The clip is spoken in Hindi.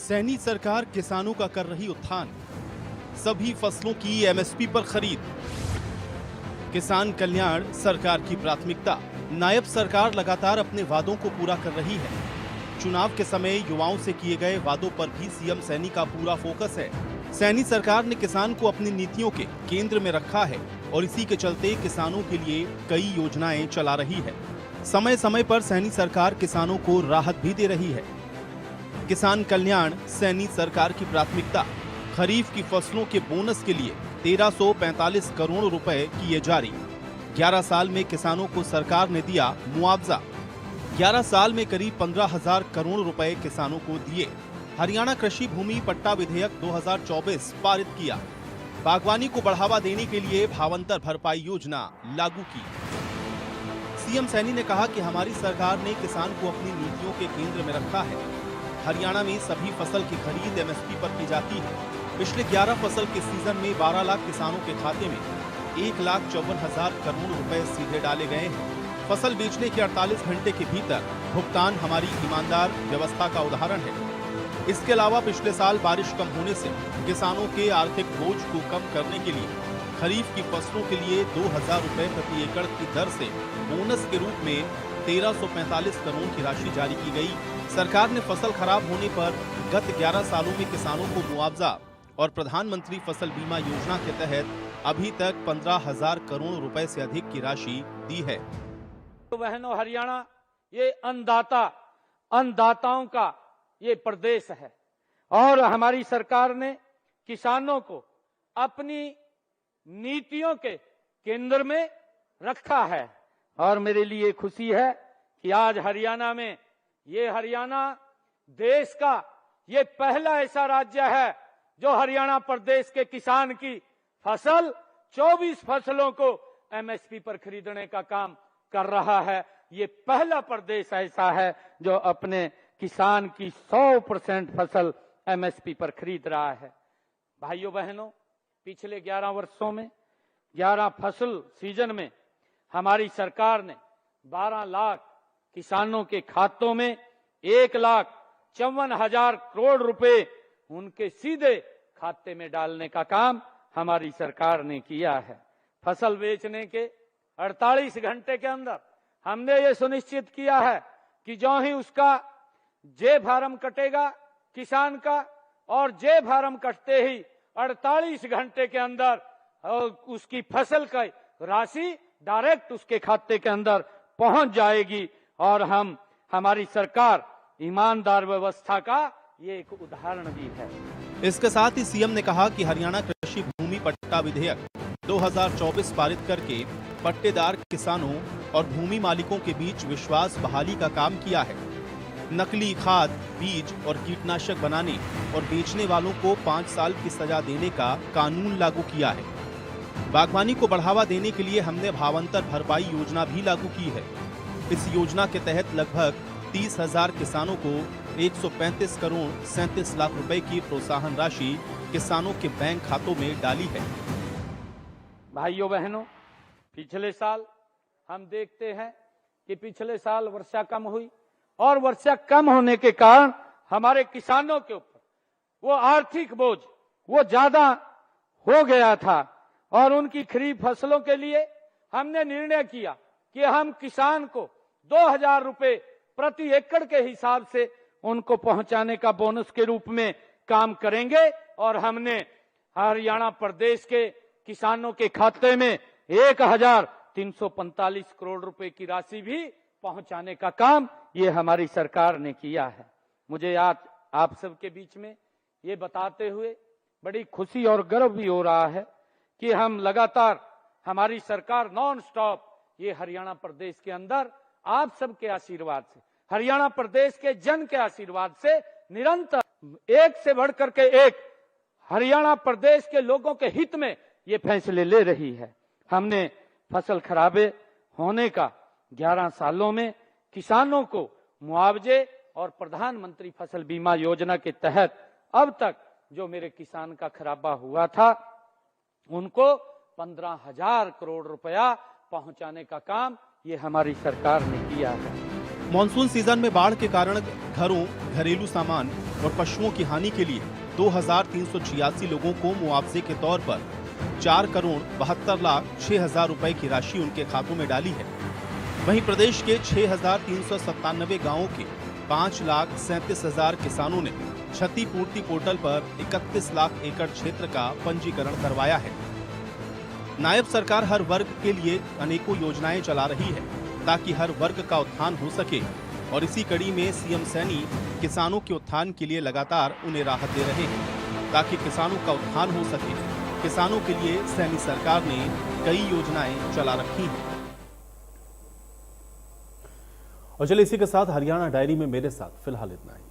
सैनी सरकार किसानों का कर रही उत्थान, सभी फसलों की एमएसपी पर खरीद, किसान कल्याण सरकार की प्राथमिकता। नायब सरकार लगातार अपने वादों को पूरा कर रही है। चुनाव के समय युवाओं से किए गए वादों पर भी सीएम सैनी का पूरा फोकस है। सैनी सरकार ने किसान को अपनी नीतियों के केंद्र में रखा है और इसी के चलते किसानों के लिए कई योजनाएं चला रही है। समय समय पर सैनी सरकार किसानों को राहत भी दे रही है। किसान कल्याण सैनी सरकार की प्राथमिकता। खरीफ की फसलों के बोनस के लिए 1345 करोड़ रुपए किए जारी। 11 साल में किसानों को सरकार ने दिया मुआवजा। 11 साल में करीब 15,000 करोड़ रुपए किसानों को दिए। हरियाणा कृषि भूमि पट्टा विधेयक 2024 पारित किया। बागवानी को बढ़ावा देने के लिए भावांतर भरपाई योजना लागू की। सीएम सैनी ने कहा कि हमारी सरकार ने किसान को अपनी नीतियों के केंद्र में रखा है। हरियाणा में सभी फसल की खरीद एमएसपी पर की जाती है। पिछले 11 फसल के सीजन में 12 लाख किसानों के खाते में 1,54,000 करोड़ रुपए सीधे डाले गए हैं। फसल बेचने के 48 घंटे के भीतर भुगतान हमारी ईमानदार व्यवस्था का उदाहरण है। इसके अलावा पिछले साल बारिश कम होने से किसानों के आर्थिक बोझ को कम करने के लिए खरीफ की फसलों के लिए 2,000 रुपए प्रति एकड़ की दर से बोनस के रूप में 1,345 करोड़ की राशि जारी की गई। सरकार ने फसल खराब होने पर गत 11 सालों में किसानों को मुआवजा और प्रधानमंत्री फसल बीमा योजना के तहत अभी तक 15,000 करोड़ रुपए से अधिक की राशि दी है। तो बहनों, हरियाणा ये अन्नदाताओं का ये प्रदेश है और हमारी सरकार ने किसानों को अपनी नीतियों के केंद्र में रखा है। और मेरे लिए खुशी है कि आज हरियाणा में हरियाणा देश का ये पहला ऐसा राज्य है जो हरियाणा प्रदेश के किसान की फसल 24 फसलों को एमएसपी पर खरीदने का काम कर रहा है। ये पहला प्रदेश ऐसा है जो अपने किसान की 100% फसल एमएसपी पर खरीद रहा है। भाइयों बहनों, पिछले 11 वर्षों में 11 फसल सीजन में हमारी सरकार ने 12 लाख किसानों के खातों में 1,54,000 करोड़ रुपए उनके सीधे खाते में डालने का काम हमारी सरकार ने किया है। फसल बेचने के 48 घंटे के अंदर हमने ये सुनिश्चित किया है कि जो ही उसका जे फार्म कटेगा किसान का, और जे फार्म कटते ही 48 घंटे के अंदर उसकी फसल की राशि डायरेक्ट उसके खाते के अंदर पहुंच जाएगी। और हमारी सरकार ईमानदार व्यवस्था का ये एक उदाहरण भी है। इसके साथ ही सीएम ने कहा कि हरियाणा कृषि भूमि पट्टा विधेयक 2024 पारित करके पट्टेदार किसानों और भूमि मालिकों के बीच विश्वास बहाली का काम किया है। नकली खाद, बीज और कीटनाशक बनाने और बेचने वालों को 5 साल की सजा देने का कानून लागू किया है। बागवानी को बढ़ावा देने के लिए हमने भावांतर भरपाई योजना भी लागू की है। इस योजना के तहत लगभग 30,000 किसानों को 135 करोड़ 37 लाख रुपए की प्रोत्साहन राशि किसानों के बैंक खातों में डाली है। भाइयों बहनों, पिछले साल हम देखते हैं कि पिछले साल वर्षा कम हुई और वर्षा कम होने के कारण हमारे किसानों के ऊपर वो आर्थिक बोझ वो ज्यादा हो गया था और उनकी खरीफ फसलों के लिए हमने निर्णय किया कि हम किसान को 2,000 रुपए प्रति एकड़ के हिसाब से उनको पहुंचाने का बोनस के रूप में काम करेंगे। और हमने हरियाणा प्रदेश के किसानों के खाते में 1,345 करोड़ रुपए की राशि भी पहुंचाने का काम ये हमारी सरकार ने किया है। मुझे आज आप सबके बीच में ये बताते हुए बड़ी खुशी और गर्व भी हो रहा है कि हम लगातार हमारी सरकार नॉन स्टॉप ये हरियाणा प्रदेश के अंदर आप सबके आशीर्वाद से, हरियाणा प्रदेश के जन के आशीर्वाद से निरंतर एक से बढ़कर के एक हरियाणा प्रदेश के लोगों के हित में ये फैसले ले रही है। हमने फसल खराबे होने का 11 सालों में किसानों को मुआवजे और प्रधानमंत्री फसल बीमा योजना के तहत अब तक जो मेरे किसान का खराबा हुआ था उनको 15,000 करोड़ रुपया पहुंचाने का काम ये हमारी सरकार ने किया है। मॉनसून सीजन में बाढ़ के कारण घरों, घरेलू सामान, और पशुओं की हानि के लिए 2386 लोगों को मुआवजे के तौर पर 4,72,06,000 रुपए की राशि उनके खातों में डाली है। वहीं प्रदेश के 6,397 गांवों के 5,37,000 किसानों ने क्षतिपूर्ति पोर्टल पर 31 लाख एकड़ क्षेत्र का पंजीकरण करवाया है। नायब सरकार हर वर्ग के लिए अनेकों योजनाएं चला रही है ताकि हर वर्ग का उत्थान हो सके, और इसी कड़ी में सीएम सैनी किसानों के उत्थान के लिए लगातार उन्हें राहत दे रहे हैं ताकि किसानों का उत्थान हो सके। किसानों के लिए सैनी सरकार ने कई योजनाएं चला रखी हैं। और चलिए इसी के साथ हरियाणा डायरी में मेरे साथ फिलहाल इतना ही।